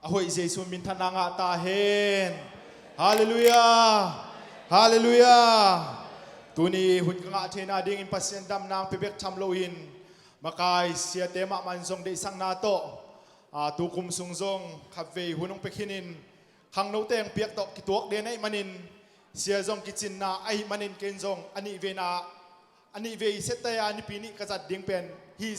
ahoy Jesu min thananga ta hen hallelujah hallelujah tuni hun nga thena ding in pasendam nang pibek thamloin makai sia tema manzong de sang nato tukum sungjong khavei hunong pekhinin khang no teng piak tok kituak de nai manin sia jong kichin na ai manin kenjong ani ve setaya ni pini kazat ding pen hi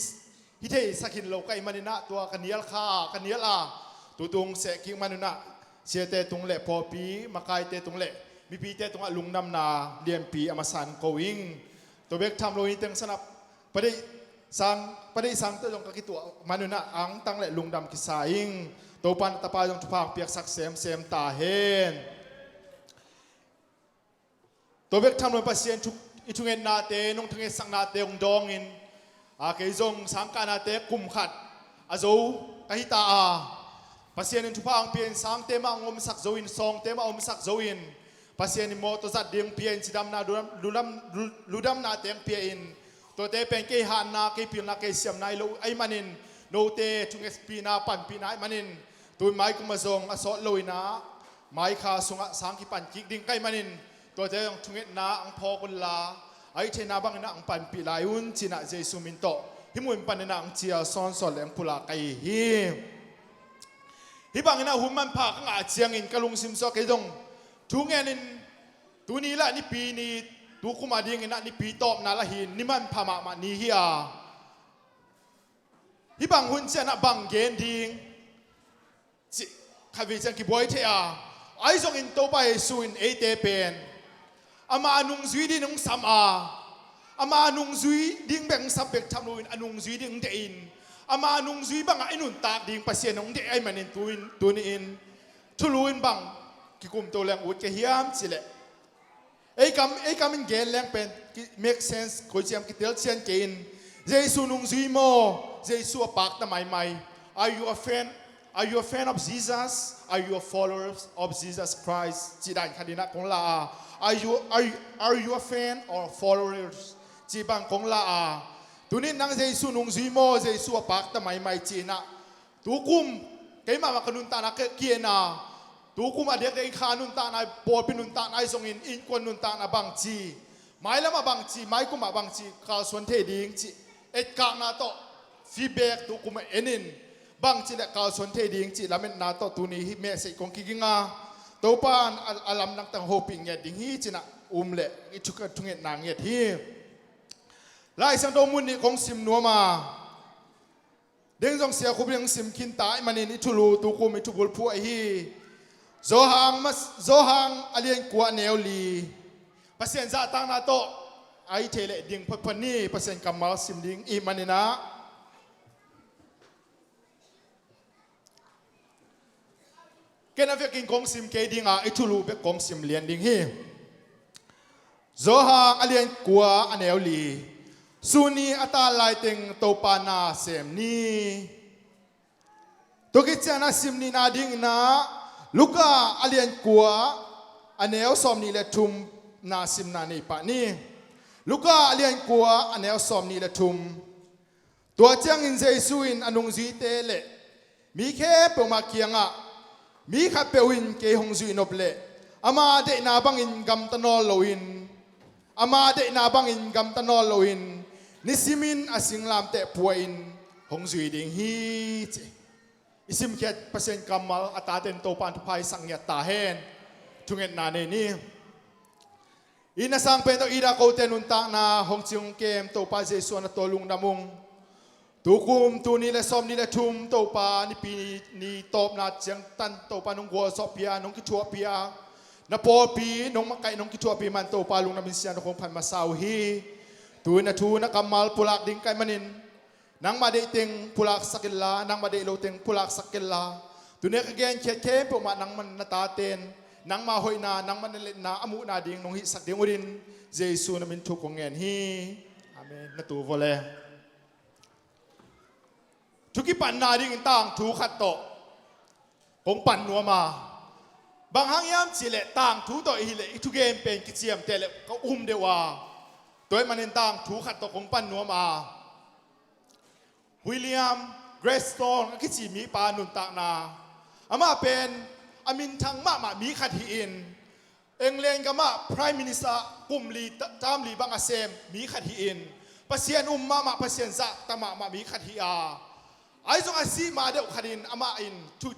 thei sakin lo kai manina tua kanial kha kanial a tutung se king manuna sia te tung le po pi makai te tung le mi pi te tung lungnam na liam pi amasan going to bek tham lo in teng sanap padai sang te jong ka kitua manuna ang tang le lungdam kisaing to pan tapa jong thupang piak sak sem ta hen to bek tham lo pasien itungen na te nong thenge sang na te ong dong in ke zong sang ka na te kum khat azo kahita pasien in thupang pian sang te ma ngom sak zo in song te ma om sak zo in pasien in mo to zat ding pian sidam na ludam na te pian in to te pen ke han na ke pil na ke siam nai lo ai manin no te chung sp na pan pi na manin tu mai kum zong aso loina mai kha sunga sang ki pan ki ding kai manin to te yong chung na ang pho kun la ai the na bang na ang pan pi lai un china jesu min to himun pan na ang chia son sol leng pula kai hi bang na human pha ka nga chiang in kalung sim so ke dong thungen in tu ni la ni pi ni tu kuma ding ina ni pi top na la hin ni man phama ma ni hi hi bang hun chen na bang gen ding chi khavi chen ki boy the ai zong in to pa su in e te pen ama anung zui di nung sam ama anung zui ding beng sam bek tham luin anung zui ding de in ama anung zui bang inun tak ding pasien nong de ai manin tuin in thuluin bang ki kum to lang ut ke hiam chile ei kam in gen lang pen make sense ko chiam ki tel chen ke in jesu nung zui mo jesu pak ta mai are you a fan of Jesus? Are you a follower of Jesus Christ? Chidan khadina kong la are you a fan or followers? Chibang kong la tunin nang jesu nung zui mo jesu pak ta mai china tukum kay mama kanun ta na kiena tukum adia kay khanun ta na por pinun ta na song in kon nun ta na bang chi mai lama bang chi mai kuma bang chi ka son the ding chi et ka na to feedback tukum enin bang chi le ka son the ding chi lamen na to tuni hi me se kong kiginga to pan alam nang tang hoping ya ding hi china le ichuka tunget nang yet hi lai sang do mun ni kong sim no ma deng jong sia khu biang sim kin ta manin itulu tu ko mi tu bol phu ai hi zohang alien kwa neoli pasien za tang na to ai thele ding phan ni pasien kamal sim ding I manina kena ve king kong sim ke dinga itulu be kong sim lian ding hi zohang alien kwa aneoli suni ata lighting topa na sem ni tokichana sim ni na ding na luka alien kwa aneo som ni le thum na sim na nei pa ni luka alien kwa aneo som ni le thum tua chang in jesu in anung zi te le mi khe pe ma kianga mi kha pe win ke hong zui nop le ama de na bang in gam tanol loin ama de na bang in gam tanol loin nisimin asinglam te puain hong zui ding hi isim khet pasen kamal ataten to pan pai sangya ta hen tungen na ne ni ina sang pen to ida ko tenun ta na hong chung kem to pa jesu na tolung namung tukum tu ni le som ni le thum to pa ni pi ni top na chang tan to pa nong go so pia nong ki chua pia na po pi nong makai nong ki chua pi man to pa lung na min sian ko phan ma sau hi tu na kamal pulak ding kai manin nang ma de ting pulak sakilla nang ma de lo ting pulak sakilla tu ne again ke po ma nang man na ta ten nang ma hoi na nang man le na amu na ding nong hi sak ding urin jesu na min thu ko ngen hi amen na tu voleทุกปันนาดิ่งต่างถูขัดโตคงปั่นนัวมาบางห้างยามสิเลต่างถูต่ออีเลทุกเกมเป็นกิจยมเตเลก็เดว่าโดยมันต่างถูขัดโตคงปั่นนัวมาวิลเลียมเกรสโตนกิจมีปานุนตานา อามาเป็นอามินทางมามีขัดหินเองเลงก็มา Prime Minister กุมลีตามลีบังอาเซมมีขัดหินปัสยานมาปัสยานซะตมามีขัดหิอาไอ้ส่งอาศีมาเดวขัดินอามาอินทุ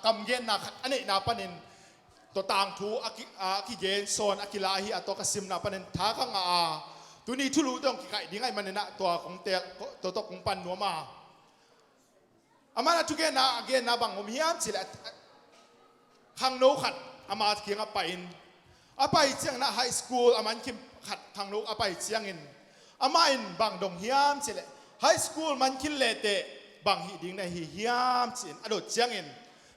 กำเย็นนักอันนี้นาปนินตัวต่างทูอากิเกนโซนอากิลาฮีอัตโตกสิมนาปนินท้าขังตัวนี้ทุลุต้องกิไก่ดิ้งไอ้มันนะตัวของเตะตัวของปันนัวมาอามาทุกเกนนาเกนนาบังผมเฮียมสิแหละขังโนขัดอามาเคียงอาไปอินอาไปเชียงนะไฮสคูลอามันคิมขัดขังโนอาไปเชียงอินอามาอินบังดงเฮียมสิแหละไฮสคูลมันคินเลเตบางฮีดิ้งในฮีเฮียมสินอดเชียงอิน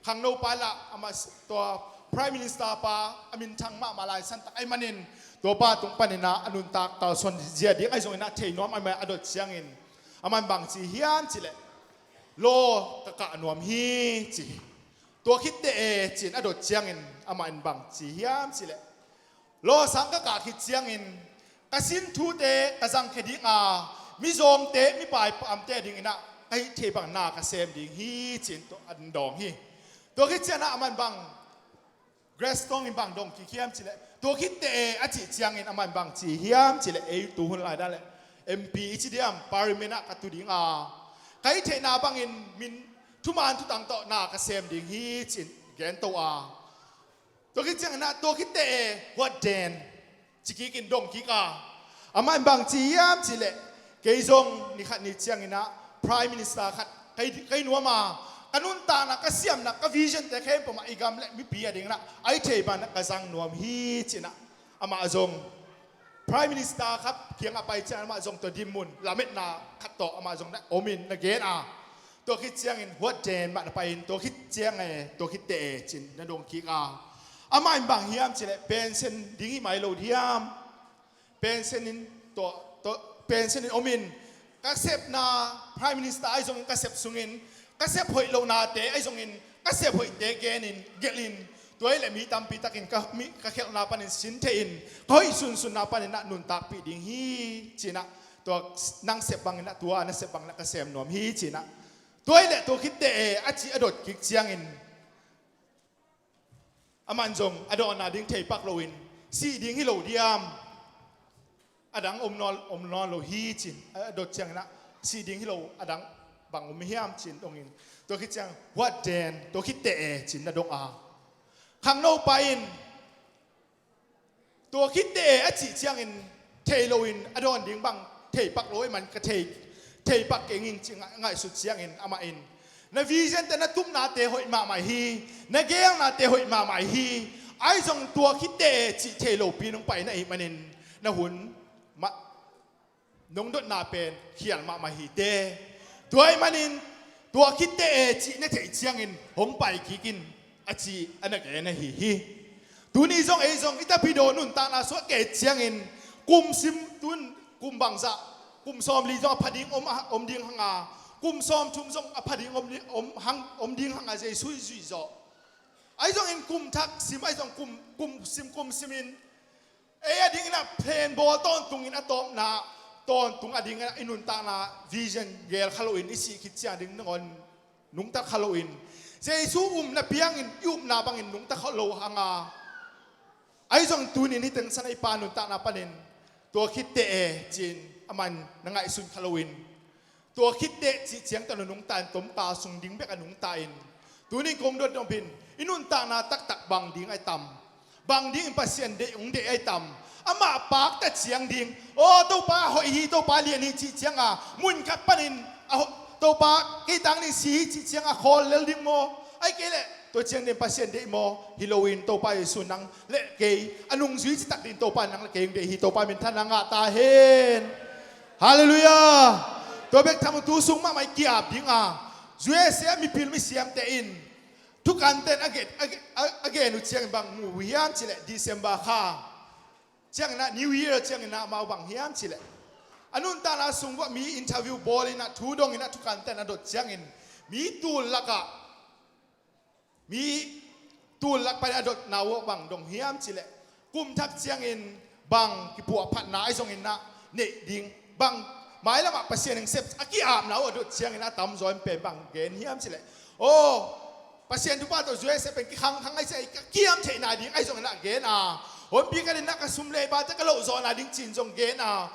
ขังโนปาละอามาตัว Prime Minister ปาอามินทางมาลายสันตไอมันอินตัวป้าตรงปันนะอนุนตากต่อส่วนเจียดิ้งไอส่วนนั้นเทน้อมไอมาอดเชียงอินอามันบางสิเฮียมสิแหละโลกะนวมฮีจีตัวคิดเตะจีนอดเชียงอินอามันบางสิเฮียมสิแหละโลสังกะคิดเชียงอินกสินทูเตะกสังเคดิมิโซมเตะมิปายปามเตะดิ้งอินะไอเทบังนากเซมดิ้งฮีจีนตัวอันดองฮีตัวคิดเชียงนะอามันบางเกรสตองอินบางดงกี่เขียมสิแหละตัวคิดเตะอาจิเชียงอินอามันบางจีเฮียมสิแหละตัวหุ่นลายได้เลย MP จิเดียมปาริเมนะกัตุดิ้งใครเทนาบังอินมินทุมานทุตังโตนากเซมดิ้งฮีจินแกนตัวตัวคิดเชียงนะตัวคิดเตะวัดเดนจิกิกินดงกิกอามันบางจีเฮียมสิแหละเกยซงนี่ขัดนี่เชียงอินนะ Prime Minister ขัดใครนัวมาอนุนตานักเสียมนักวิชั่นแต่เข้มผมอีกำเล็กมิปีอะไรนะไอเทบันนักสังนวมฮีจินะอามาจง Prime Minister ครับเคียงไปเจ้าอามาจงตัวดิมุนลาเม็ดนาขัดต่ออามาจงนะโอมินนักเกณฑ์ตัวคิดเจียงอินหัวเจนมาไปตัวคิดเจียงไงตัวคิดเตะจินนั่นดงกิกอามาอินบางเฮียมจิเลยเป็นเส้นดิ้งไม่โลดเฮียมเป็นเส้นนินตัวเป็นเส้นนินโอมินกัเซปนา Prime Minister ไอจงกัเซปสุงินก็เสียผลลงนาเตะไอ้ทรงอินก็เสียผลเตะเกนินเกลินตัวไอ้แหละมีตามปีตะกินก็มีก็เข้านาปันสินเทอินเขาอีสุนนาปันนักนุนตากปีดิ่งฮีจีนะตัวนั่งเสียบังนักตัวนั่งเสียบังนักก็เสียมหนวมฮีจีนะตัวไอ้แหละตัวคิดเตะอาจีอดกิกเจียงอินอามันจงอดอนาดิ่งเทปักโลอินสีดิ่งฮิโลเดียมอดังอมนอนโลฮีจินอดเจียงนะสีดิ่งฮิโลอดังบางไม่เฮียมจินตรงนี้ตัวคิดจังวัดเดนตัวคิดเตะจินนะดงขังโนไปอินตัวคิดเตะอจิจังอินเทโลอินอดอนดิ้งบังเทปักโลยมันก็เทปักเก่งจริงง่ายสุดเสียงอินอามาอินในวิจัยแต่นัตุ้มนาเตะหอยมาใหม่ฮีในเกี้ยงนาเตะหอยมาใหม่ฮีไอ้ส่งตัวคิดเตะจิเทโลปีน้องไปในมันอินนะหุ่นมาน้องดดนาเป็นเขียนมาใหม่ฮีเตตัวไอ้มันอินตัวคิดเตะจีนั่นเทเชียงอินหงไปกินอาจีอันนั้นแกนั่นฮีตัวนี้ส่งอิตาพิโดนุนตานาสวะเกเชียงอินกุมซิมตุนกุมบังซะกุมซอมลีจงพัดิงอมดิ่งหังกุมซอมชุมซงพัดิงอมดิ่งหังเจสุยจอไอ้ส่งอินกุมทักซิมไอ้ส่งกุมซิมินดิ่งน่ะเพลนบอลต้นตุงอินอะตอมนาตอนตุงอดีงอินุนตานาวิชั่นเกลฮาโลวีนอิสิคิดเสียดิ้งนงนุงตะฮาโลวีนเจสูนะเพียงอินยุบนาบังอินนุงตะฮาโลฮังไอ้จงตุนินี่ถึงสันไอปานุนตานาปนินตัวคิดเตะจีนอามันนังไอสุนฮาโลวีนตัวคิดเตะจีเจียงตะนุงตาตมปาสุงดิ้งเบกนุงตาอินตัวนี้คงโดนดงพินอินุนตานาตักบังดิ้งไอตำบังดิ้งปัสเซียนเดองเดไอตำอามาปากแต่เสียงดิ่งโอ้ตัวป้าหอยฮีตัวป้าเลียนี่จีเจียงมุนกับปนินตัวป้ากี่ตังนี่สีจีเจียงคอลเลดิ่งโมไอ้เกล่ตัวเจียงเดินปัสเซียนเดโมฮิโลวีนตัวป้าสุนังเละเกยอนุงจุยจิตักดินตัวป้านังเกยเดฮีตัวป้าเป็นท่านังตาเห็นฮาเลลูยาตัวเบกทำตัวสูงมาไม่เกียบดิ่งจุยเสียมีพิลมีเสียมเตอินทุกการเต้นอเกนุเจียงบางมูวิยามจิเลดิเซมบาค่าเจ้าหน้า New Year เจ้าหน้ามาบังเฮียมสิเลยอันนู้นตาลาส่งว่ามีอินเทอร์วิวบอลนะทูดงอินะทุกการแต่นะดดเจ้าอินมีตูลลักะมีตูลลักไปนะดดนาวบังดงเฮียมสิเลยกุมทักเจ้าอินบังกิปัวพัดนาไอส่งอินนะเนดิงบังหมายละมาเปอร์เซ็นต์หนึ่งเซฟอากิอาบนาวดดเจ้าอินนะตำจอยเป็นบังเกนเฮียมสิเลยโอ้ pasien tu pa to zue se pen khang khang ai se kiam the na ding ai zong na ge na hon pi ka na ka sum le ba ta ka lo zo na ding chin zong ge na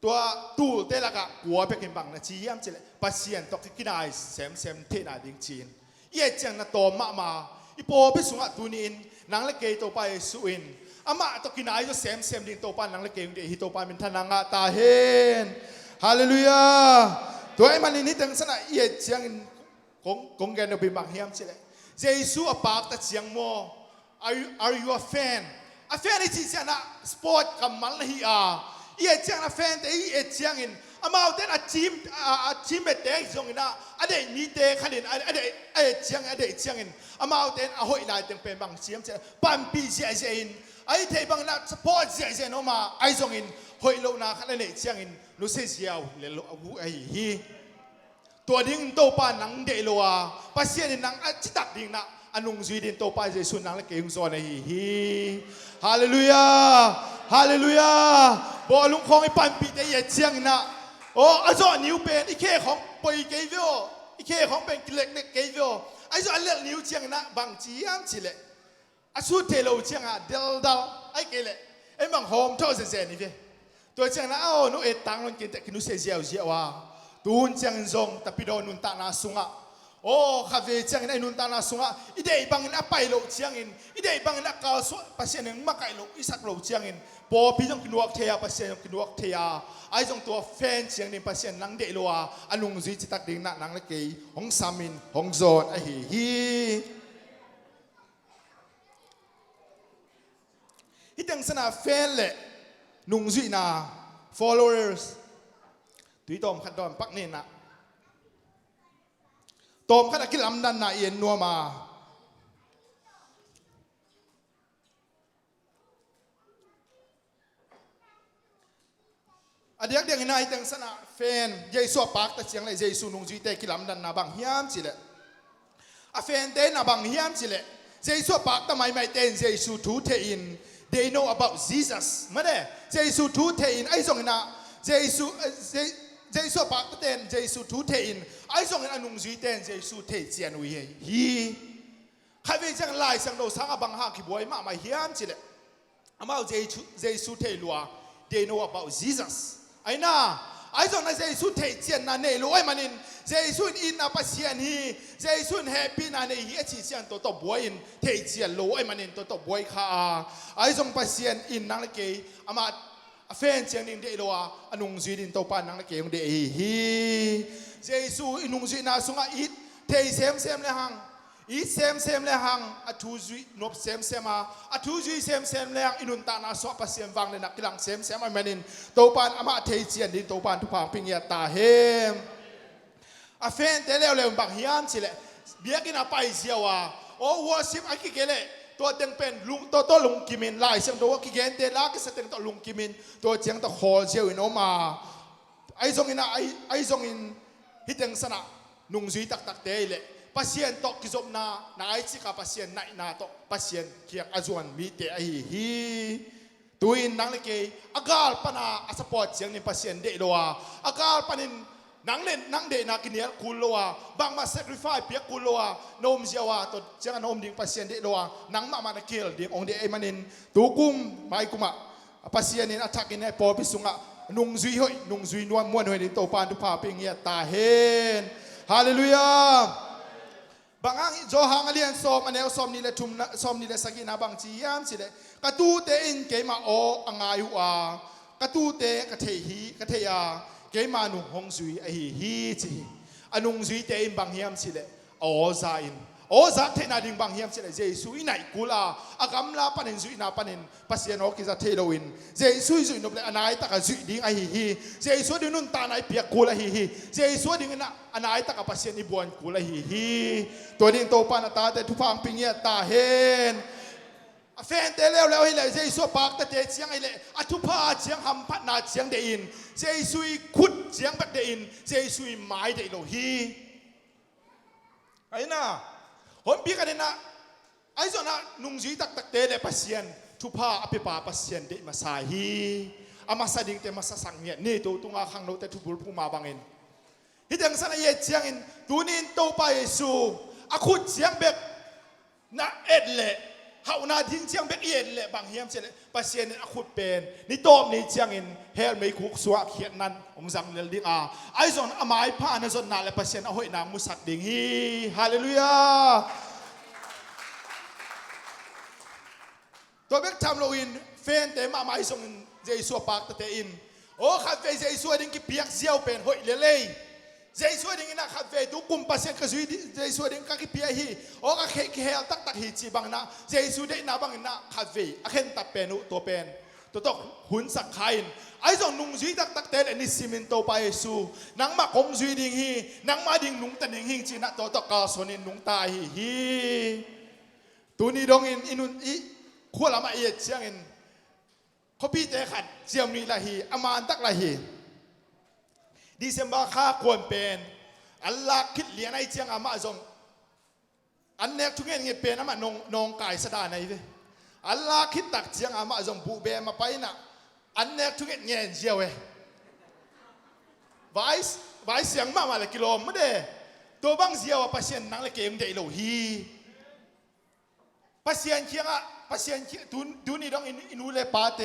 ตัวตูเตละกะกัวไปกินบังนะชียมเจเลpasien to ki nai sem sem the na ding chin ye chang na to ma i po pe sunga tunin nang le ke to pa suin ama to ki nai jo sem sem ding to pa nang le ke de hi to pa min thananga ta hen hallelujah ตัวไอ้มันนี่ตั้งสนะเอียเจียงกงแกนบินบางเฮียมใช่ไหมเจสูอปากตะเจียงโม are you a fan a fan นี่จีเจียงนะสปอร์ตกับมันเลยเอียเจียงนะแฟนแต่เอียเจียงอินอามาเอาแต่อาทีมเบ็ดเด็กส่งอินนะอะไรมีเด็กขันอินอะไรเจียงอินอามาเอาแต่อาหอยนายตั้งเป็นบางเสียมใช่ปันปีเจียอินไอ้เทบังนะสปอร์ตเจียโนมาไอ้ส่งอินหอยโลนาขันอะไรเจียงอินนุเสียวเลโลอาวุไอ้ฮีตัวดิ้งโตปานังเดโลอาปัสเซียนนังจิตักดิ้งนะอนุงซีดินโตปาเจสุนังละเกยงโซนไอ้ฮีฮาเลลูยาฮาเลลูยาบอลุงของไอ้ปันปีเตยเจียงนะโอ้อาจารย์นิวเป็นอีเคของปอยเกย์วิโออีเคของเป็นเล็กเล็กเกย์วิโอไอ้จารย์เลือกนิวเจียงนะบางจียมจิเลอาสูเทโลเจียงอ่ะเดลดาไอ้เกย์เลไอ้บางโฮมท่อเซนนี่เว้ตัวเจียงนะอ้าวนู้เอตังมันกินแต่กินนู้เสียวว่าตูนเจียงซงแต่พี่โดนุนตานาสุงะโอ้ข้าเวเจียงไอ้นุนตานาสุงะอีเดย์บางนักไปโลเจียงอินอีเดย์บางนักกาวสวดปัสเซียนหนึ่งมาไกลโลอีสักโลเจียงอินพอพี่ต้องกินวักเทียปัสเซียนกินวักเทียไอ้จงตัวแฟนเจียงนี่ปัสเซียนนังเดโลอาอนุงซีจิตักดิ่งนักนังเล็กยี่หงสามินหงโซนไอ้ฮีที่ตั้งสนาแฟนเละนุงซีนา followersตุยตอมขัดดอนปักเนินนะตอมขัดกิลำดันนาเอียนนัวมาอเดียกเดียงนายตั้งสนะแฟนเยซูปากตะเชียงเลยเยซูนุงจีเตกิลำดันนาบังเฮียมจิเลอแฟนเตนนาบังเฮียมจิเลเยซูปากตะไม่เตนเยซูทูเทอิน they know about Jesus มาเด้เยซูทูเทอินไอ้ส่งนะเยซูปากเต้นเยซูทูเทอินไอ้ส่งอนุงจีเต้นเยซูเทเจียนวิฮีใครเป็นจังไล่สังโดสังบังฮักขี้บวยมาเฮียมจิเลอามาเยซูเทลัว they know about Jesus ไอ้น่าไอ้ส่งนั้นเยซูเทเจียนนั่นเองรู้ไอ้มันเยซูอินอาปัสเซียนฮีเยซูแฮปปี้นั่นเองเฮียชีเซียนตัวบวยอินเทเจียนรู้ไอ้มันตัวบวยข้าไอ้ส่งปัสเซียนอินนั่งเล็กอามาแฟนเจียงนิงเดโลอาอนุงซีดินโตปานังละเกยงเดฮีเจซูอินุงซีนาสุงะอิดเทเซมเลหังอิดเซมเลหังอทูจุยนบเซมมาอทูจุยเซมเลหังอินุนตานาสวะปัสเซียนวังเลยนักกิลังเซมไอแมนินโตปานอามาเทเจียนดินโตปานทุพางปิงยาตาเฮมอาแฟนเตเลวบังฮิอันสิเลเบียกินอาไปเสียวาโอ้วอสิบอากิเกเลตัวเต็งเป็นลุงตัวลุงกิมินไล่เสียงตัวกิเกนเตลาก็เสต็งตัวลุงกิมินตัวเจียงตัวคอเชียวอินออกมาไอ้ทรงอินไอ้ทรงอินฮิตเต็งสนะนุงซุยตักเตยเลยปัสเซียนตกกิจบนาไอ้ชิคาปัสเซียนนาตกปัสเซียนเกียกอาจวนมีเตไอ้ฮีตัวอินนังเลกอากาลปนาอาสปอร์ตเสียงนี่ปัสเซียนเดโลอาอากาลปนินนังเล่นนังเดนักกินเนี้ยคุลโลอาบางมาเซกริฟายเปียกคุลโลอาโนมเสียวาตัวเจ้าโนมดิ่งปัสเซียนเดโลอานังมานักเกลดิ่งองเดไอมันนินตัวกุมไม่กุมะปัสเซียนนินอัตักกินไอปอพิสุงะนุงซุยหอยนุงซุยนวลม้วนหอยดิโตปานทุพาเปียงเงียตาเฮนฮาเลลูยาบางอันโจฮังเลียนซอมอันเอลซอมนี่เลยทุ่มซอมนี่เลยสกินาบางจียามสิเลยกระตูเตอินเกมาโออังอายุอากระตูเตกระเทฮีกระเทียเกมานุงฮงซุยไอฮีจีอนุงซุยเตอินบางเฮียมสิเลยโอซาอินโอซาเทนาดิงบางเฮียมสิเลยเจสุยไหนกูลาอากำลาปันินซุยนาปันินปัสเซียนโอกิซาเทโลวินเจสุยนบเลอันไหนตะกะซุยดิงไอฮีเจสุยดินุนตาไหนเปียกกูละฮีเจสุยดิงนะอันไหนตะกะปัสเซียนอิบวนกูละฮีตัวดิงโตปานตาเตทุพังปิงเงียตาเฮนแฟนเตเลวแล้วให้เลยเจสุปากตะเตเสียงไอเลยอทุพาเสียงหำพัดนาเสียงเดอินเจสุยขุดเสียงบัดเดอินเจสุยไม้เดโลฮีไอ้น่ะผมพี่กันนะไอ้ส่วนน่ะนุ่งจีตักเตเลปัสเซียนทุพาอภิปาปัสเซียนเดมาสาฮีอามาสดิ่งเตมาสังเงียนี่ตัวตุงอาขังโนเตทุบุลพูมาบังเอิน ฮิตังสันเยเจียงอินตูนินโตไปเยซูอาคุดเจียงเบกน่าเอ็ดเละเฮานาทิ้งเจียงเบกเอ็ดเละบางเฮียมเจเลปัสเซียนอาคุดเป็นนี่โตมนี่เจียงอินเฮลไม่คุกสวะเขียนนั้นองจังเลดิ้งไอซอนอามายพานะซอนนาเลปัสเซียนเอาหอยนางมุสักดิ้งฮีฮาเลลูยาตัวเบกทำโลอินเฟนเตมาไม่ส่งเจสัวปากตะเตอินโอ้ขัดเฟเจสัวดิ้งกิเปียกเจียวเป็นหอยเล่เจสัวดิ้งนะขัดเฟตุกุมปัสเซียนกระสุยเจสัวดิ้งกักิเปียฮีโอ้กักเฮลตักตักฮีจีบังนะเจสัวดิ้งนะบังนะขัดเฟอเข็นตับเป็นตัวเป็นตัวตกหุ่นสักขันไอ้ส่งนุ่งสุยตักตักเตนอันนี้ซิมินโตไปเยซูนังมาคงสุยดิ้งฮีนังมาดิ้งนุ่งตันดิ้งฮีจีนะตัวตกกาสนินนุ่งตายฮีตัวนี้ดงอินุนอีขั้วละมาเอียดเชียงอินเขาพี่เตะขัดเจียมนี่ละฮีอามันตักละฮีดิเซมบาข้าควรเป็นอัลลาคิดเลี้ยงไอ้เจียงอามาจงอันเนี้ยทุกอย่างเงี้ยเป็นอามานองกายสดาในเวอัลลาคิดตักเจียงอามาจงบุเบมาไปนะอันเนี้ยทุกอย่างเงี้ยเจียวเวไว้เสียงมาละกิโลไม่ได้ตัวบางเจียวปัสเซียนนังละเกมเดโลฮีปัสเซียนเชียงปัสเซียนดูนี่ต้องอินูเลปาเต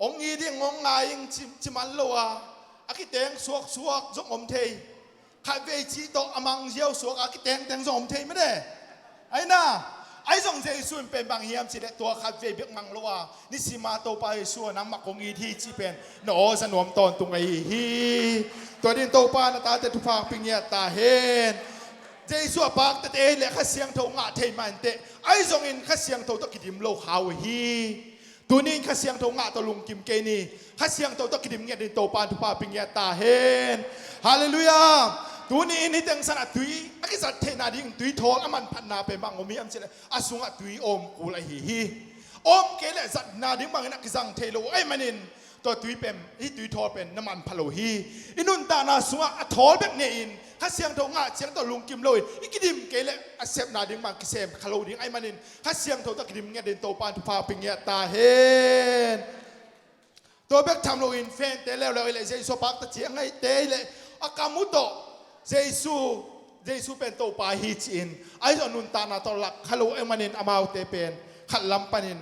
องอีที่งงงายยังชิมันโลอาอากิเตงสวกจงอมเทยข้าเวจีโตอมังเจียวสวกอากิเตงจงอมเทยไม่ได้ไอ้น่ะไอ้ส่งเจสุนเป็นบางเฮียมสิเดตัวข้าเวเบียกมังโลอานิสิมาโตไปสัวน้ำมักองอีที่จีเป็นโนสนวมตอนตรงไอ้ฮีตัวดินโตปานาตาเตตุฟางปิงเงียตาเฮนเจสัวปากแต่เอเละข้าเสียงโทงะเทมันเตไอ้ส่งอินข้าเสียงโทตกิดิมโลขาวฮีตัวนี้ข้าเสียงโทงะตัวลุงกิมเกนีข้าเสียงโทตกิดิมเงียดินโตปานทุพาปิงเงียตาเฮนฮาเลลูยาตัวนี้นี่ตั้งสนัดตุยอากิสัตเทนาดิ้งตุยทองอามันพันนาเป็นบางอมีอันเชลอาสุงะตุยอมกูละฮีอมเกลสัตนาดิ้งบางนักสังเทโลไอ้มันนินตัวตุยเป็นที่ตุยทอเป็นน้ำมันพะโลฮีอินุนตานาสุงะทอลแบบเนอินข้าเสียงโทงะเสียงตัวลุงกิมเลยอีกิดิมเกลอาเซฟนาดิ้งบางกิเซมคาโลดิ้งไอ้มันนินข้าเสียงโทตกิดิมเงียดินโตปานทุพาปิงเงียตาเฮนตัวเบกทำโลอินเฟนเตแล้วเลยเจสุปักตะเจียงไงเตเลยอากามุโตเจสุเป็นโตปาฮิจินไอ้ส่วนนุนตานาตอลักฮัลโหลเอมานินอามาวเตเป็นขัดลำปานิน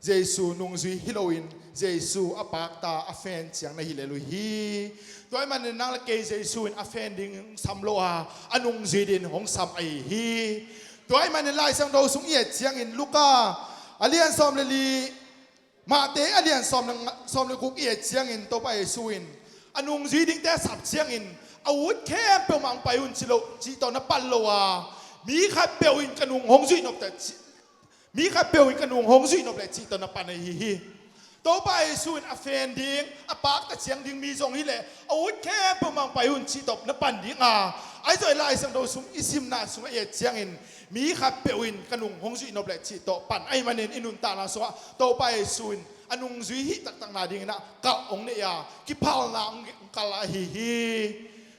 เจสุนุงซุยฮิโลอินเจสุอปากตาอเฟนเจียงในฮิเลลุฮีตัวไอ้มันนั่งละเกเจสุอินอเฟนดิ้งซัมโลอาอนุงซุยดินของซัมไอฮีตัวไอ้มันไล่สังโดสุงเอียเจียงอินลูกาอเลียนซอมเลลีมาเตอเลียนซอมเลกุกเอียเจียงอินโตไปซุยอินอนุงซุยดิงแต่สับเจียงอินอาวุธแค่เปลวมังไปอุ่นชิโลจีตอนนั้นปันโลอามีขัดเปลวินกระนุงหงสุยนบแต่มีขัดเปลวินกระนุงหงสุยนบแต่จีตอนนั้นปันในฮีต่อไปสุนอเฟนดิ้งอปากตะเชียงดิ้งมีทรงฮิเลอาวุธแค่เปลวมังไปอุ่นจีตบนั้นปันดิ้งไอ้ตัวไล่สังโดสุงอิซิมนาสุงเอเจียงอินมีขัดเปลวินกระนุงหงสุยนบแต่จีตบปันไอ้มันเนอินุนตานาสวะต่อไปสุนอนุงซุยฮิตักนาดิ้งนะกะองเนียกิพาวนาองกะลาฮี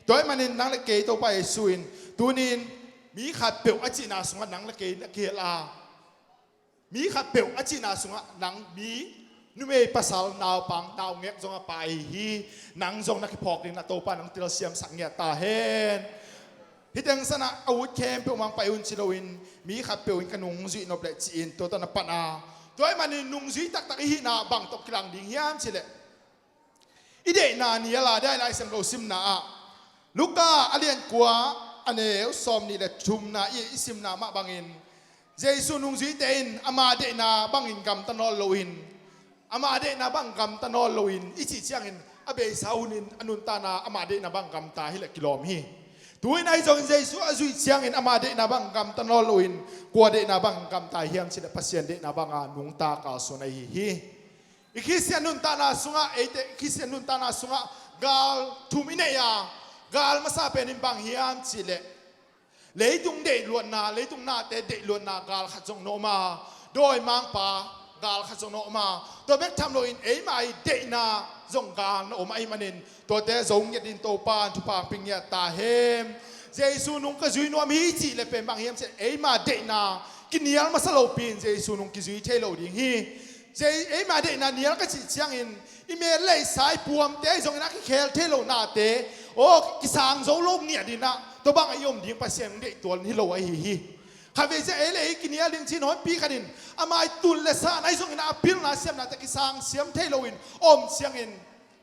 ตัวไอ้มันนังละเกยตัวไปสุนตัวนี้มีขัดเปลวอจินาสุงนังละเกยนักเกลามีขัดเปลวอจินาสุงนังมีนุ่มภาษาหนาวปังหนาวเงี้ยจงไปฮีนังจงนักพอกดินตัวปานังติลเซียมสังเกตตาเห็นฮิตังสนะอาวุธเข้มเปลวมังไปอุนชิโลวินมีขัดเปลวอินขนุงจุยนบเลจีนตัวตอนปันาตัวไอ้มันนุ่งจุยตักฮีนาบังตกกลางดิ่งยามชิเลอีเดนานี่ละได้ไล่สังโกซิมนาลูกาอเลียนกัวอันเอวซอมนี่แหละชุมนาอิสิมนามาบังอินเจสุนุงซีเตนอามาเดนาบังอินกัมตนอลโลอินอามาเดนาบังกัมตนอลโลอินอิจิเชียงอินอเบสาวนินอนุนตานาอามาเดนาบังกัมตาฮิเลกิโลมฮีตัวในจงเจสุอจุยเชียงอินอามาเดนาบังกัมตนอลโลอินกัวเดนาบังกัมตาเฮียมชิเลปัสเซียนเดนาบังอานุงตากาสุนัยฮีอิคิเซียนุนตานาสุงะเอเตคิเซียนุนตานาสุงะกาลทุมิเนียกาลมาซาเป็นบางเฮียมชิเลเลยตุงเดลวนนาเลยตุงนาเตเดลวนนากาลขัดจงโนมาโดยมังปากาลขัดจงโนมาตัวเบกทำโลอินเอไมเดนาจงกาลโนมาไอมันนินตัวเตจงยัดินโตปานทุปางปิงเงียตาเฮมเจสุนุงกจุยนวมฮีจิเลเป็นบางเฮียมเชเอมาเดนากินเนียลมาสโลปินเจสุนุงกิจุยเทโลดิงฮีเจเอมาเดนาเนียลก็จิเชียงอินอิเมลเลยสายปวมเตจงนักเคลเทโลนาเต โอ้กิสางโซลมเนี่ยดีนะตัวบางไอยมดิ้งภาษีเด็กตัวนี้โลไอฮีข้าเวจะเลยกินยาลิงชินหอนปีกันดินอามาตุลเลสานไอซงอินอาพิลนาเสียมนาตะกิสางเสียมเทโลอินอมเสียงอิน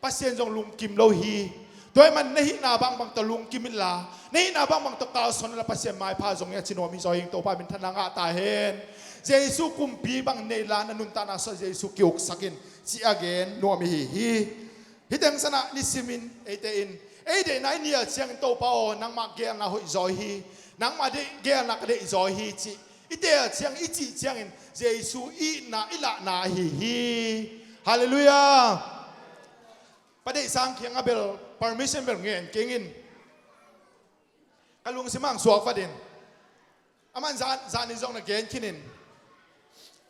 ภาษีจงลุงกิมโลฮีโดยมันในนาบางตะลุงกิมิลาในนาบางตะกาสนละภาษีไม่พาจงยาชินหอมิซอยตัวป้าเป็นธนางาตาเห็นเจสุกุมปีบางในลานันุนตานาสเจสุกิอกสักินซีอาเกนนัวมิฮีฮิตังสนะนิสิมินเอเตอินเอเดนายเนี่ยเชียงโตปาโอนังมาเกียงอาหุจอยฮีนังมาเดเกียงนักเดจอยฮีจีอิเดียเชียงอิจิเชียงอินเจสุอีนาอิละนาฮีฮาเลลูยาประเดี๋ยวสังเกียงอาเบล permission เบลเงินเก่งอินกะลุงสิมังสวกฟาดินอามันจานนิจงนักเกนคินิน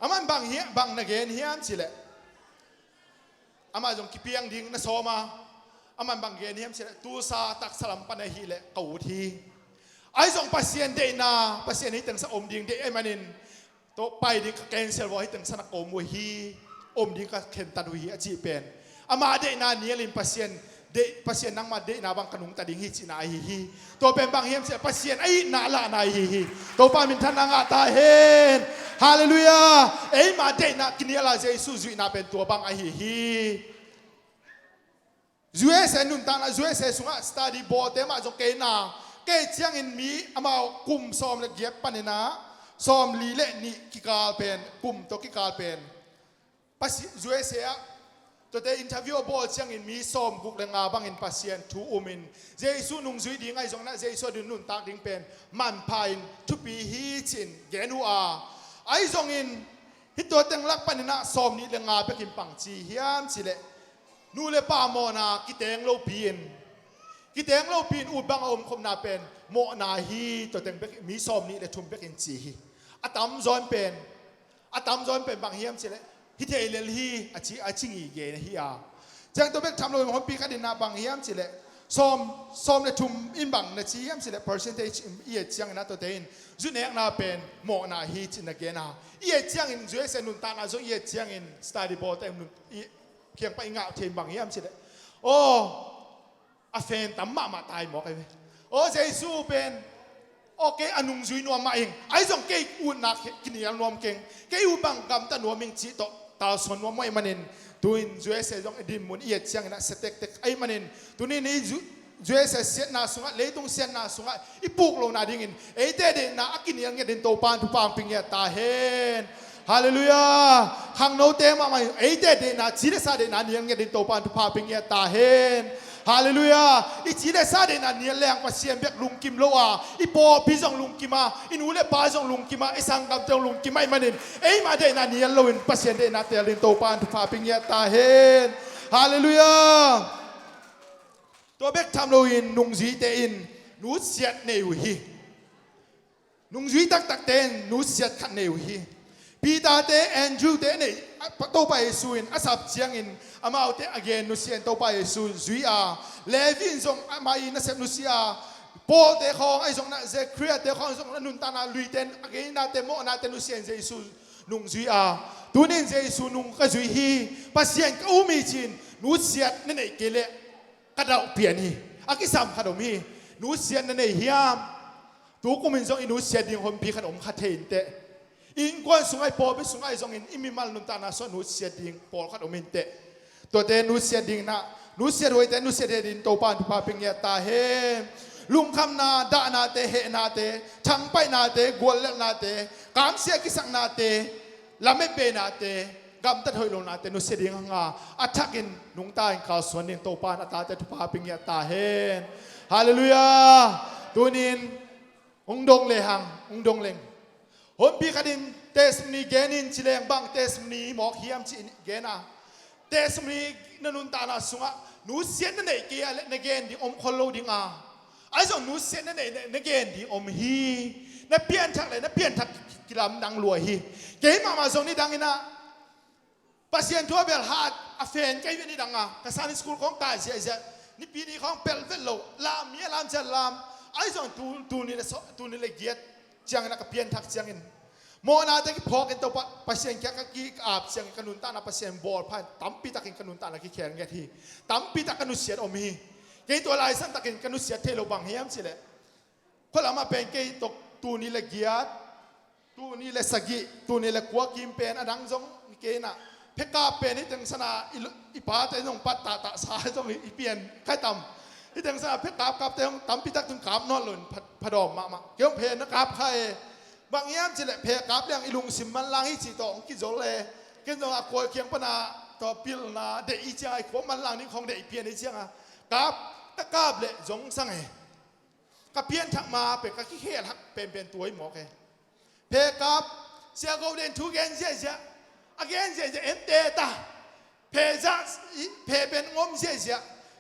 อามันบางนักเกนเฮียมสิเลอามันจงกิเปียงดิ้งนะโซมาอามันบางเกนเฮียมสิเลตูซาตักสลัมปันฮีเลกูทีไอ้จงภาษีเดน่าภาษีนี้ตั้งสะอมดิ้งเดไอมันนินโตไปดิ้งแกนเซลวอให้ตั้งสนักโอมวฮีอมดิ้งก็เข็นตันวฮีอจีเป็นอามาเดน่าเนียลินภาษีเดภาษีนังมาเดน่าบางขนุงตัดดิ้งฮิจินาฮีตัวเป็นบางเฮียมเสียภาษีไอ้นาละนาฮีตัวป้ามินทันนางาตาเฮนฮาเลลูยาไอ้มาเดน่ากินยาลาเจสุจุนาเป็นตัวบางไอฮีจุเอเซนุนตานาจุเอเซสุงะสตาร์ดีบอเตมาจงเกน่าเกจียงอินมีอามากุมซ้อมเล็กเย็บปันนะซ้อมลีเล่นี่กิกาเป็นกุมตัวกิกาเป็นปัสจุเอเซียตัวเตอินทวิวบอลจียงอินมีซ้อมกุกเลงาบังอินปัสเซียนทูอุมินเจสุนุงจุยดิ้งไอจงนะเจสุดุนุนตากดิ้งเป็นมันพายทุปีฮีจินเกนัวไอจงอินฮิตตัวเต็งลักปันนะซ้อมนี่เลงาไปกินปังจีเฮียมสิเลนูเลปาโมนากิเตงโลปีนกิเตงเราปีนอุบังอมคมนาเป็นโมนาฮีตัวเต็งเบกมีซอมนี่เลยทุ่มเบกินจีฮีอาตามจอนเป็นบางเฮียมสิเลยฮิเทเลลฮีอาชิงีเกนฮีอาจังตัวเบกทำโดยมันปีกันดินาบางเฮียมสิเลยซอมเลยทุ่มอินบังนะจีเฮียมสิเลย percentage เอียจังนะตัวเต็งจุดเอกนาเป็นโมนาฮีจินเกนาเอียจังอินจุเอเซนุนตานาจุเอียจังอินสตาร์ดิบอลเต็มนุนเพียงไปงาเทมบางเฮียมสิเลยโอ้อาเฟนตั้มมาตายหมอกไอ้โอ้เจสูเป็นโอเคอนุงจุยนัวมาเองไอ้ส่งเกยอุ่นนักกินยานวมเก่งเกยอุบังกำตันนัวมิงจีโตตาสนนัวไม่มันเองตัวอินจุเอเซจงดินมุนเอียดเชียงนะสเต็กไอ้มันเองตัวนี้นี่จุเอเซเสียนาสุงะเลยตรงเสียนาสุงะอีปุกลงนาดิ่งอินไอ้เด็ดนะกินยังเงี้ยดินโตปานทุปางปิงเงี้ยตาเห็นฮาเลลูยาหังโนเตมาไม่ไอ้เด็ดนะจีเดซาเดนะยังเงี้ยดินโตปานทุปางปิงเงี้ยตาเห็นฮาเลลูยาอีจีเลซาเดนันเนียแรงภาษีเบกลุงกิมโลอาอีปอพิจงลุงกิมาอินูเลปาจงลุงกิมาไอสังกัมจงลุงกิมาไอมันเองไอมาเดนันเนียโลอินภาษีเดนันเตลินโตปานทุพาปิงเยตาเฮนฮาเลลูยาตัวเบกทำโลอินนุงจีเตอินนูเสียดเนวฮีนุงจีตักเตนนูเสียดขันเนวฮีปีตาเตแอนดรูเตนี่โตไปสุอินอาสับเชียงอินอามาเอาเตอเกนนุเซียนโตไปสุจุยอาเลวินซงอามาอินเซมนุเซียโปเตคองไอซงนะเซครียเตคองซงนุนตานาลุยเตนอเกนนาเตโมนาเตนุเซียนเจสุนุงจุยอาตัวนี้เจสุนุงก็จุยฮีปัสเซียนก็อุมิจินนุเซียนนั่นเองเกเลกระดาเปลี่ยนฮีอากิสามขนมฮีนุเซียนนั่นเองฮิยามตัวกุมินซงอินุเซียนดิ่งคนพีขนมคาเทนเตอิงกวนสุงไอปอไปสุงไอซงอินอิมิมัลนุนตานาสนุเสียดิ่งปอลขัดอมินเตตัวเตนุเสียดิ่งนะนุเสียรวยเตนุเสียดิ่งโตปานทุพาปิงเยตาเฮลุงคำนาดานาเตเฮนาเตทั้งไปนาเตกวนเลนาเตกามเสียกิสังนาเตลาเมเปนาเตกามตัดหอยลงนาเตนุเสียดิ่งหงาอัฐกินนุงตาอินข่าวสวนดิ่งโตปานอัตตาเตทุพาปิงเยตาเฮฮาเลลูยาตัวนี้องดงเลหังองดงเลงฮอมพีคดินเตสมนีเกนินชิเลงบังเตสมนีหมอกเฮียมชิเกนาเตสมนีนันุนตานาสุงะนูเสียนนั่นเองเกียนเกนดิอมคนโลดิงาไอ้ส่วนนูเสียนนั่นเองเกนดิอมฮีนั่นเปลี่ยนทักเลยนั่นเปลี่ยนทักกิลามดังรวยฮีเกยมาส่งนี่ดังอินะปัสยานทั่วเบลฮาร์ดอาเฟนเกยนี่ดังอ่ะกษัตริย์สกุลของตาเสียนี่ปีนี้ของเปลเวลโลลามเมียลามจะลามไอ้ส่วนตูนี่เลยเกียรจังนักเปลี่ยนทักจังอินโมนาแต่กิพอกันตัวภาษีแค่กี้อาบเสียงขนุนตานาภาษีบอลผ่านตั้มปีตะกินขนุนตานากิแขนแกทีตั้มปีตะขนุนเสียดอมี cáiตัวลายสันตะกินกันนุเสียเทโลบังเฮียมสิเลยคนละมาเป็นเกยตกตูนี่ละเกียดตูนี่ละสกิตูนี่ละกัวกิมเป็นอดังจงเกยน่ะเพกาเป็นนี่ถึงสนาอีป้าแต่น้องปัตตาตาสายจงอีเปลี่ยนใครตำที่ถึงสนาเพกากับแต่ตำพิทักษ์ถึงกาบนอนหล่นผดอมมาเกี่ยวเพนนะครับใครบางเฮียมสิเลยเพกาเรื่องอีลุงสิมันลังอีจีตองกิจโจเลยกินตรงอากวยเคียงปนาต่อพิลนาเดอีเจ้าไอ้ขวมันลังนี่ของเดอีเพียนไอ้เจ้ากับตะกาบเลยจงสังเงกับเพียนทักมาเป็นกับขี้เหี้ยทักเป็นตัวหมอกเองเพกับเสียกูเดินทุกเย็นเสียเสียอาเกนเสียเอ็มเตตาเพจะเพเป็นงมเสียเสีย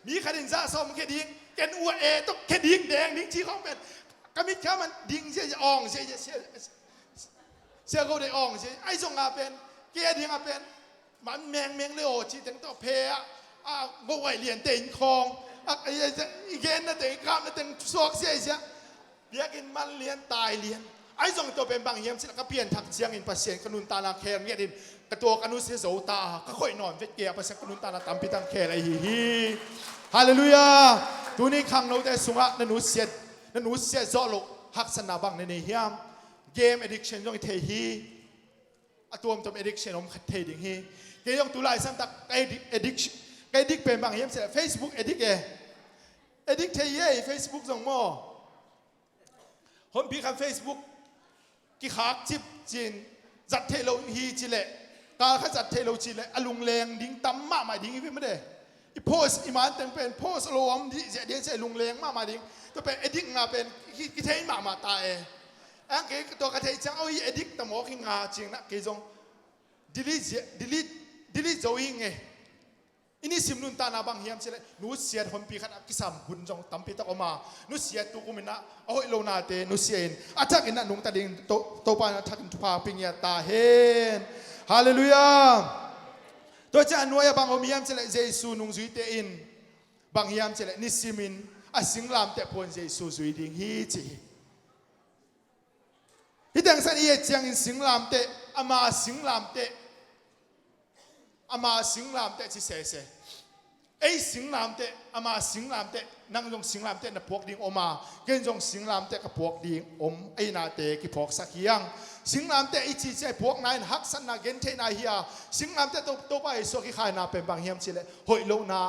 มีขดินจะซ้อมแค่ดิ้งแกนอัวต้องแค่ดิ้งแดงดิ้งชี้ของเป็นกมิดข้ามันดิ้งเสียอ่องเสียเสียกูได้อ่องเสียไอ้ส่งอาเป็นเกียดิ้งอาเป็นมันแมงเลยโอ้ชีถึงต้องเพงวยเหรียญเต็งคองอีเกนนั่นเต็งข้ามนั่นเต็งสวกเสียเสียเบียกินมันเลี้ยนตายเลี้ยนไอ้ส่งตัวเป็นบางเยี่ยมสิแล้วก็เปลี่ยนทักเชียงอินปัสเซียนกนุนตาลาแคร์เนี่ยดินกระตัวกนุนเสียโสตาก็ค่อยนอนเวทเกียปัสเซียนกนุนตาลาตามพิทังแคร์ไอ้ฮีฮาเลลูยาตัวนี้ขังเราแต่สุงะนันุเสียจอลหักสนาบังในเฮียมเกม addiction ต้องเทฮีตัวมันตัว addiction ผมเทดิ่งฮีเกยองตุลายสันตักไอ้ addictionไอ้ดิกเป็นบางเยี่ยมเสีย Facebook ไอ้ดิกdikเทียFacebook ส่งมอคนพี่กับ Facebook กี่ขากจิบจีนจัดเทโลฮีจิเล่กาขจัดเทโลจิเล่อลุงแรงดิ้งตั้มมาหมายดิ้งพี่ไม่ได้อีโพสอีมันเต็มเป็นโพสรวมที่เสียเดียนเสียลุงแรงมาหมายดิ้งตัวเป็นไอ้ดิกงาเป็นกี่เทียมาตายอันเกยตัวกระเทียจังเอาไอ้ดิกตั้มหมอกิงงาจริงนะเกยจงdelete จะวิ่งไงอินี่สิมนุนตานาบังเฮียมเสร็จนู้เสียคนปีขัดกิสามบุญจงตั้มปีตะออกมานู้เสียตุกุมินะเอาไอ้โลนาเตนู้เสียอินอาทักอินนะนุ่งตาดิ่งโตปานะทักอินทุพาปิงยาตาเฮนฮาเลลูยาตัวเจ้าหน่วยบังอมียมเสร็จเจสูนุ่งจุยเตอินบังเฮียมเสร็จนิสิมินอาสิงลามเตปนเจสูจุยดิ่งฮีจีฮิตังสันเอียเจียงอินสิงลามเตอามาสิงลามเตอามาสิงลามเตจิเสเสไอ้สิงลามเตอามาสิงลามเตนั่งจงสิงลามเตน่ะพวกดิ่งออกมาเกินจงสิงลามเตกับพวกดิ่งไอ้นาเตกี่พวกสักยังสิงลามเตไอ้จีเจพวกนายฮักสันนาเกนเทนาเฮียสิงลามเตตัวไปสกิขายนาเป็นบางเฮียมสิเลยหอยโลนา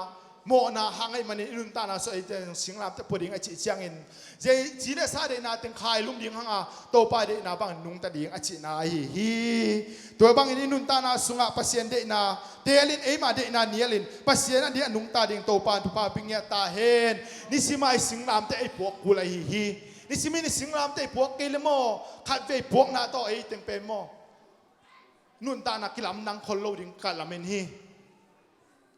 โมนาหางไอ้มันนี่ลุนตานาสไอ้เจสิงลามเตพวกดิ่งไอ้จีเจียงอินเจจีเลสาเดนาเต็งขายลุมดิ่งหางตัวไปเดนาบางนุ่งตาดิ่งไอ้จีนาฮีตัวบางอินนุนตานาสุงะปัสเซียนเดนาเดลินเอมาเดนาเนียลินปัสเซียนอันเดียนุ่งตาดิ่งตัวปานทุพาปิงเงียตาเฮนนิสิมาไอ้สิงลามเตไอ้พวกกุลฮีนิสิมินิสิงลามเตไอ้พวกเกลโมขัดเวพวกนาต่อไอ้เต็งเป็นโมนุนตานากิลามนังคนโลดิ่งกัลาเมนฮี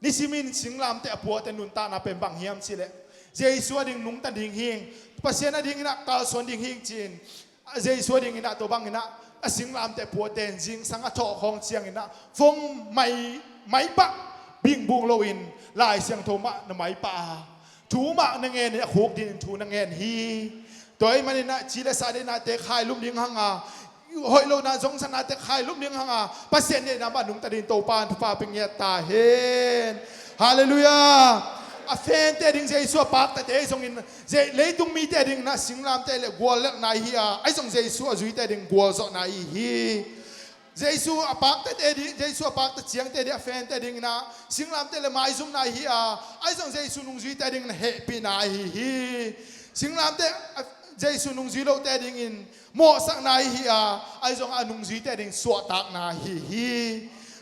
นิสิมินสิงลามเตะปัวแต่นุนตานาเป็นบางเฮียมสิเลเจสัวดิ่งนุ่งตาดิ่งฮิงปัสเซียนดิ่งนักกาลส่วนดิ่งฮิงจีนเจสัวดิ่งนักตัวบางนักสิงลามเตะปัวเต็นจิงสังกัดของเชียงนักฟงไม่ปะบิงบุงโลวินลายเสียงโทมะนไม่ปะถูมะนงเงินเนี่ยขูกดินถูนงเงินฮีตัวไอ้มันน่ะจีเลสาเดนาเตะขายลุ่มดิ่งหังอาหอยโลนาสงสนาเตะขายลุ่มดิ่งหังอาปัสเซียนเนี่ยนะบ้านนุ่งตาดินโตปานทุฟ้าเป็นเงียตาเฮนฮาเลลูยาอาเฟนเตดิ่งเจสัวปากแต่เจสงอินเจเลยตุงมีเตดิ่งนะสิงลามเตเลกัวเล็กนายฮีอาไอสงเจสัวจุยเตดิ่งกัวสนายฮีเจสัวปากแต่เตดิ่งเจสัวปากแต่เจียงเตดิ่งเฟนเตดิ่งนะสิงลามเตเลไม้ซุมนายฮีอาไอสงเจสุนุงจุยเตดิ่งเฮปีนายฮีสิงลามเตเจสุนุงจุยโลเตดิ่งอินโมสักนายฮีอาไอสงอนุงจุยเตดิ่งสวตักนายฮี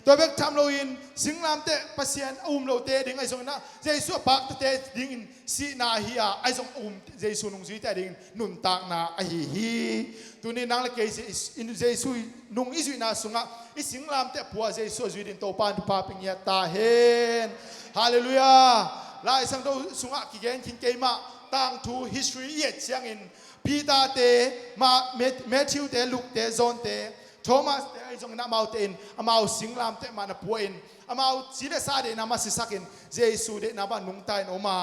ตัวเบกทำโลอินสิงลามเตปัสเซียนโลเตดิ่งไอสงนะเจสัวปากเตดิ่งสีนาฮีอาไอสงเจสุนุงจุยเตดิ่งนุนตักนาไอฮีตัวนี้นั่งเล็กเอินเจสุนุงอิสุนาสุงะอิสิงลามเตปัวเจสัวจุยดิ่งโตปานทุพาปิงยาตาเฮนฮาเลลูยาลายสังโตสุงะกิเกนคินเกมาตั้งทู history เยเชียงอินพีตาเตมาเมทิวเตลุกเตซอนเตโทมัสเตไอจงนามาเตนอามาสิงลามเตมานาปัวอินอามาจีเลสาเดนามาสิสักินเจสูเดนาบานุงตายนอมา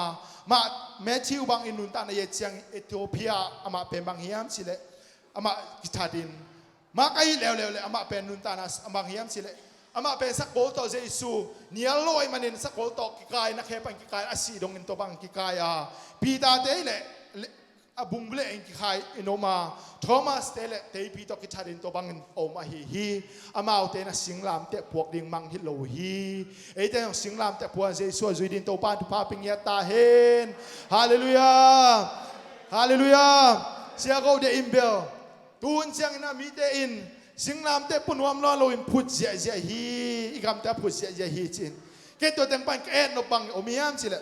เมทิวบางอินนุนตานเยเชียงเอธิโอเปียอามาเป็นบางเฮียมสิเลอามากิตาดินมาไกลเร็วอามาเป็นนุนตานาบางเฮียมสิเล ama pen sak bol to Jesu nial loi manin sak bol to kikai na khepan kikai asi dong in to bang kikai a pita te le abungle en kikai inoma Thomas te le te pi to kicharin to bang oma hi ama te na singlam te puak ding mang hi lo hi e te singlam te puan Jesu zui din to pan tu pa ping ya ta hen hallelujah hallelujah sia go de imbel tun siang na mi te in singlam te punwam lo lo in put zia hi igam te put zia hi chin ke to teng pan ke no bang omiam chile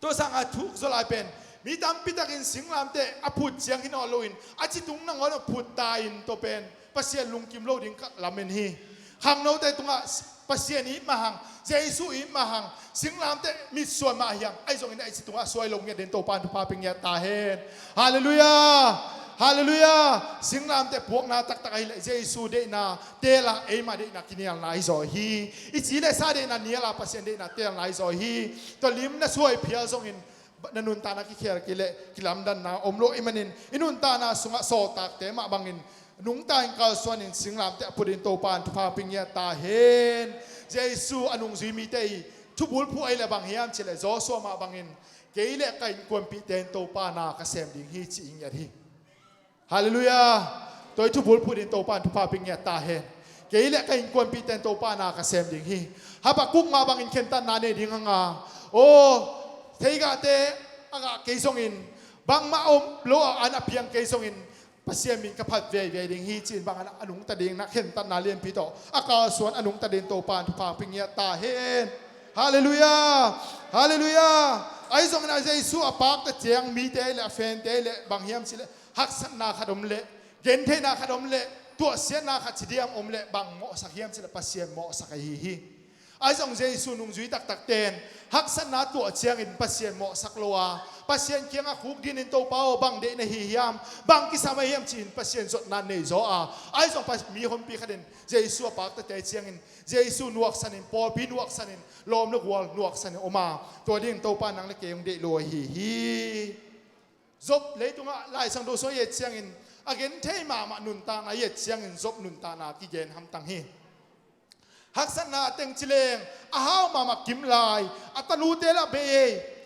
to sang a thuk zo lai pen mi tam pitakin singlam te aput siang hin lo in achi tung na ngor put ta in to pen pasien lungkim lo ding lamen hi hang no te tunga pasien hi mahang Jesu hi mahang singlam te mi suan ma hiam ai zong in ai chi tunga soi long nge den to pan pa ping ya ta hen hallelujah hallelujah singlam te puak na tak tak ai le Jesu de na te la e ma de na kinial na i zo hi i chi le sa de na nia la pasien de na te la i zo hi to lim na suai phia zong in nanun ta na ki kher ki le kilam dan na omlo imanin inun ta na sunga so tak te ma bangin nung ta in kal suan in singlam te pudin to pan tu pa ping ya ta hen Jesu anung zui mi te tu bul pu ai le bang hiam chile zo so ma bangin ke le kai kwam pi ten to pa na ka sem ding hi chi ing ya hi hallelujah tôi thu bul pu din to pan tu pa ping ya ta hen ke le kai kwam pi ten to pa na ka sem ding hi Habakuk ma bangin ken tan na ne ding anga o theiga te aga keisong in bang ma om lo an apiang keisong in pasien min kapat ve ve ding hi chin bang anung ta ding na khen tan na lien pi to aka suan anung ta din to pan tu pa ping ya ta hen hallelujah hallelujah ai zong na Jesu apak ta chiang mi te le fen te le bang hiam chile hak san na khadom le gen the na khadom le tua sian na khat chidiam om le bang mo sakhiam chile pasien mo sakai hi ai zong Jesu nung zui tak tak ten hak san na tua chiang in pasien mo sakloa pasien kiang a khuk din in to pao bang de na hi hiam bang ki sama hiam chin pasien zot na nei zo a ai zong pas mi hom pi khaden Jesu apak ta te chiang in Jesu nuak sanin Paul pi nuak sanin lom lu wal nuak sanin oma to ding to pa nang le keung de lo hi zop le tunga lai sang do so ye chiang in again thei ma nun ta na ye chiang in zop nun ta na ki gen ham tang hi hak san na teng chileng a haw ma kim lai atanu te la be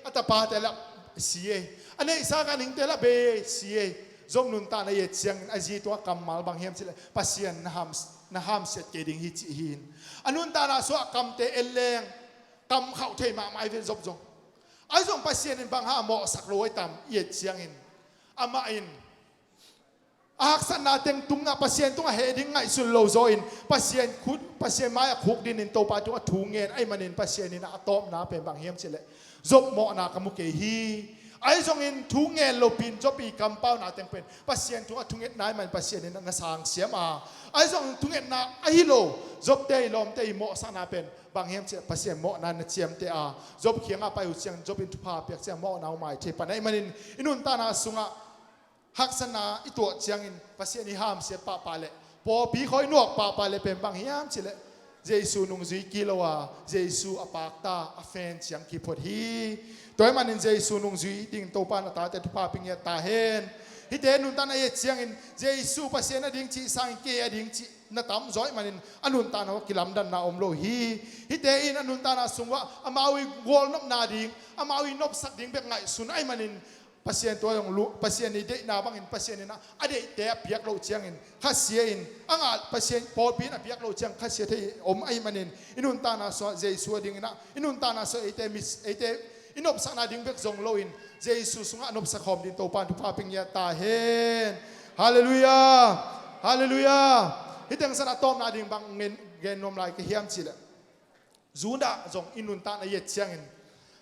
atapa te la sie ane sa ka ning te la be sie zop nun ta na ye chiang in aji to kamal bang hiam chile pasien na ham set ke ding hi chi hin anun ta na so kam te eleng kam khau thei ma mai ven zop zong ai zong pasien in bang ha mo sak loi tam ye chiang in ama in ak san na teng tunga pasien tunga heading ngai sul lo zo in pasien khut pasien mai khuk din in to pa tunga thungen ai manin pasien in atom na pe bang hiam chile zop mo na kamu ke hi ai zong in thungen lo pin zopi kampau na teng pen pasien tunga thungen nai man pasien in na sang siam a ai zong thungen na ai lo zop te lom te mo sa na pen bang hiam che pasien mo na na chiam te a zop khianga pa u chiang zop in tu pa pek chiang mo na mai che pa nai manin inun ta na sunga hak sana itu chiang in pasien ni ham se pa pa le po pi khoi nuak pa pa le pen bang hiam chile Jesu nung zui kilowa Jesu apak ta a fen chiang ki phot hi toy manin Jesu nung zui ding to pa na ta te tu pa ping ya ta hen hi te nun ta na ye chiang in Jesu pasien na ding chi sang ke ding chi na tam zoi manin anun ta na kilam dan na om lo hi te in anun ta na sungwa amawi gol nop na ding amawi nop sak ding bek ngai sun ai manin pasien to yung lu pasien ni de na bang in pasien ni na ade te piak lo chiang in khasia in anga pasien pol pin a piak lo chiang khasia the om ai manin inun ta na so Jesu ding na inun ta na so ite mis ite inop sa na ding bek zong lo in Jesu sunga anop sa khom din to pan tu pa ping ya ta hen hallelujah hallelujah hitang sa na tom na ding bang ngen gen nom lai ke hiam chile zunda zong inun ta na ye chiang in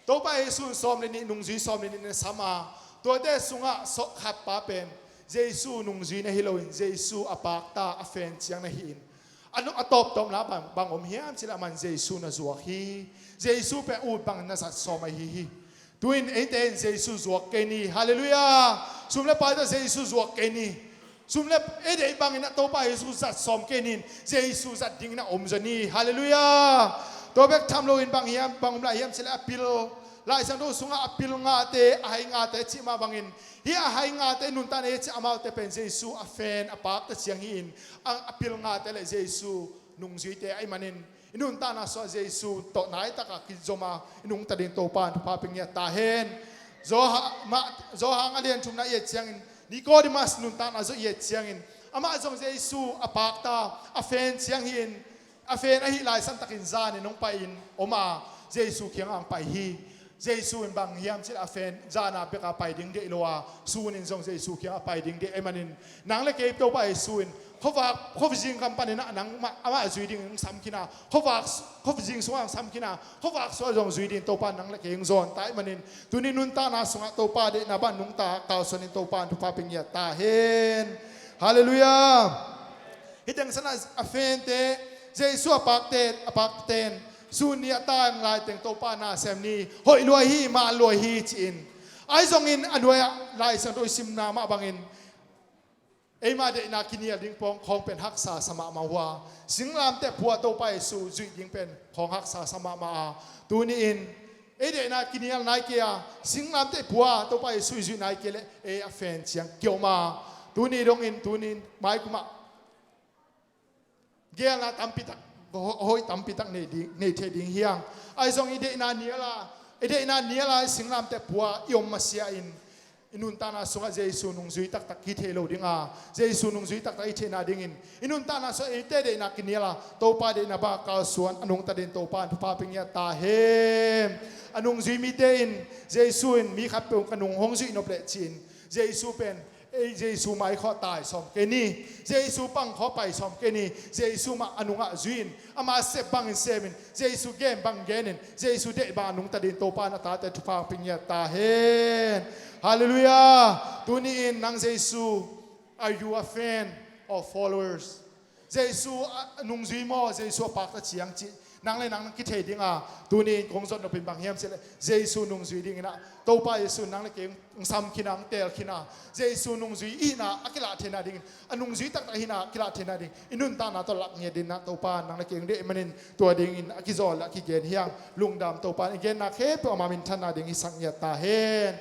to pa Jesu som ni nung zui som ni sama to de sunga so khat pa pen Jesu nung zui na hiloin Jesu apak ta a fen chiang na hin anu atop tom la bang om hiam chila man Jesu na zuak hi Jesu pe ut bang na sa som hi tuin enten Jesu zuak ke ni hallelujah sumle pa ta Jesu zuak ke ni sumle ede bang na to pa Jesu sa som ke nin Jesu sa ding na om zani hallelujah to bek tham lo in bang hiam bang la hiam chila apil lai sang do sunga apil nga te ai nga te chi ma bangin hi ai nga te nun ta ne chi amal te pen Jesu a fen apak ta chiang in ang apil nga te le Jesu nung zui te ai manin inun ta na so Jesu to nai ta ka ki zoma inung ta din to pan pa ping ya ta hen zo ha ngalian chum na ye chiang in Nicodemus nun ta na zo ye chiang in ama zong Jesu apak ta a fen chiang hin a fen a hi lai san takin zan nong pa in oma Jesu kyang ang pai hi Jesu in bang hiam chil afen jana pe ka pai ding de lowa sun in zong Jesu kya pai ding de emanin nang le ke to pai sun khova jing company na nang ama zui ding sam kina khova jing suang sam kina khova so zong zui ding to pan nang le ke zon tai manin tunin nun ta na sunga to pa de na ban nung ta ka son in to pan tu pa ping ya ta hen hallelujah hitang sana afen te Jesu apak ten Sunia ta ngai teng to pa na sem ni hoi loi hi ma loi hi chin ai zong in anoi lai sang doi sim na ma bangin ei ma de na kinia ding pong khong pen hak sa sama ma wa singlam te phua to pa su zui ding pen khong hak sa sama ma tu ni in ei de na kinia nai kia singlam te phua to pa su zui nai ke le e a fen chiang kyo ma tu ni dong in tu ni mai kuma gel na tampitak hoi tampi tak nei the ding hiang ai zong ide na niala singlam te puwa yom masia inun ta na sunga Jesu nung zui tak tak ki thelo dinga Jesu nung zui tak tak i thena dingin inun ta na so ite de na kiniala to pa de na ba ka suan anung ta den to pa pa ping ya ta hem anung zui mi te in Jesu in mi khat pe kanung hong zui no ple chin Jesu pen Jesu mai kho tai som ke ni Jesu pang kho pai som ke ni Jesu ma anunga zuin ama se bang in semin Jesu gem bang genin Jesu de ba anung ta din to pa na ta te tu pa ping ya ta hen hallelujah tuni in nang Jesu are you a fan or followers Jesu nung zui mo Jesu pak ta chiang chi nang le nang ki the ding a tuni kong zot no pin bang hiam se Jesu nung zui ding na to pa Jesu nang le ke sam kinang tel kina Jesu nung zui ina akila thena ding anung zui tak ta hina akila thena ding inun ta na to lak nge din na to pa nang le ke de manin to ding in akizol la ki gen hiang lungdam to pa gen na khe pe ma min thana ding i sang ya ta hen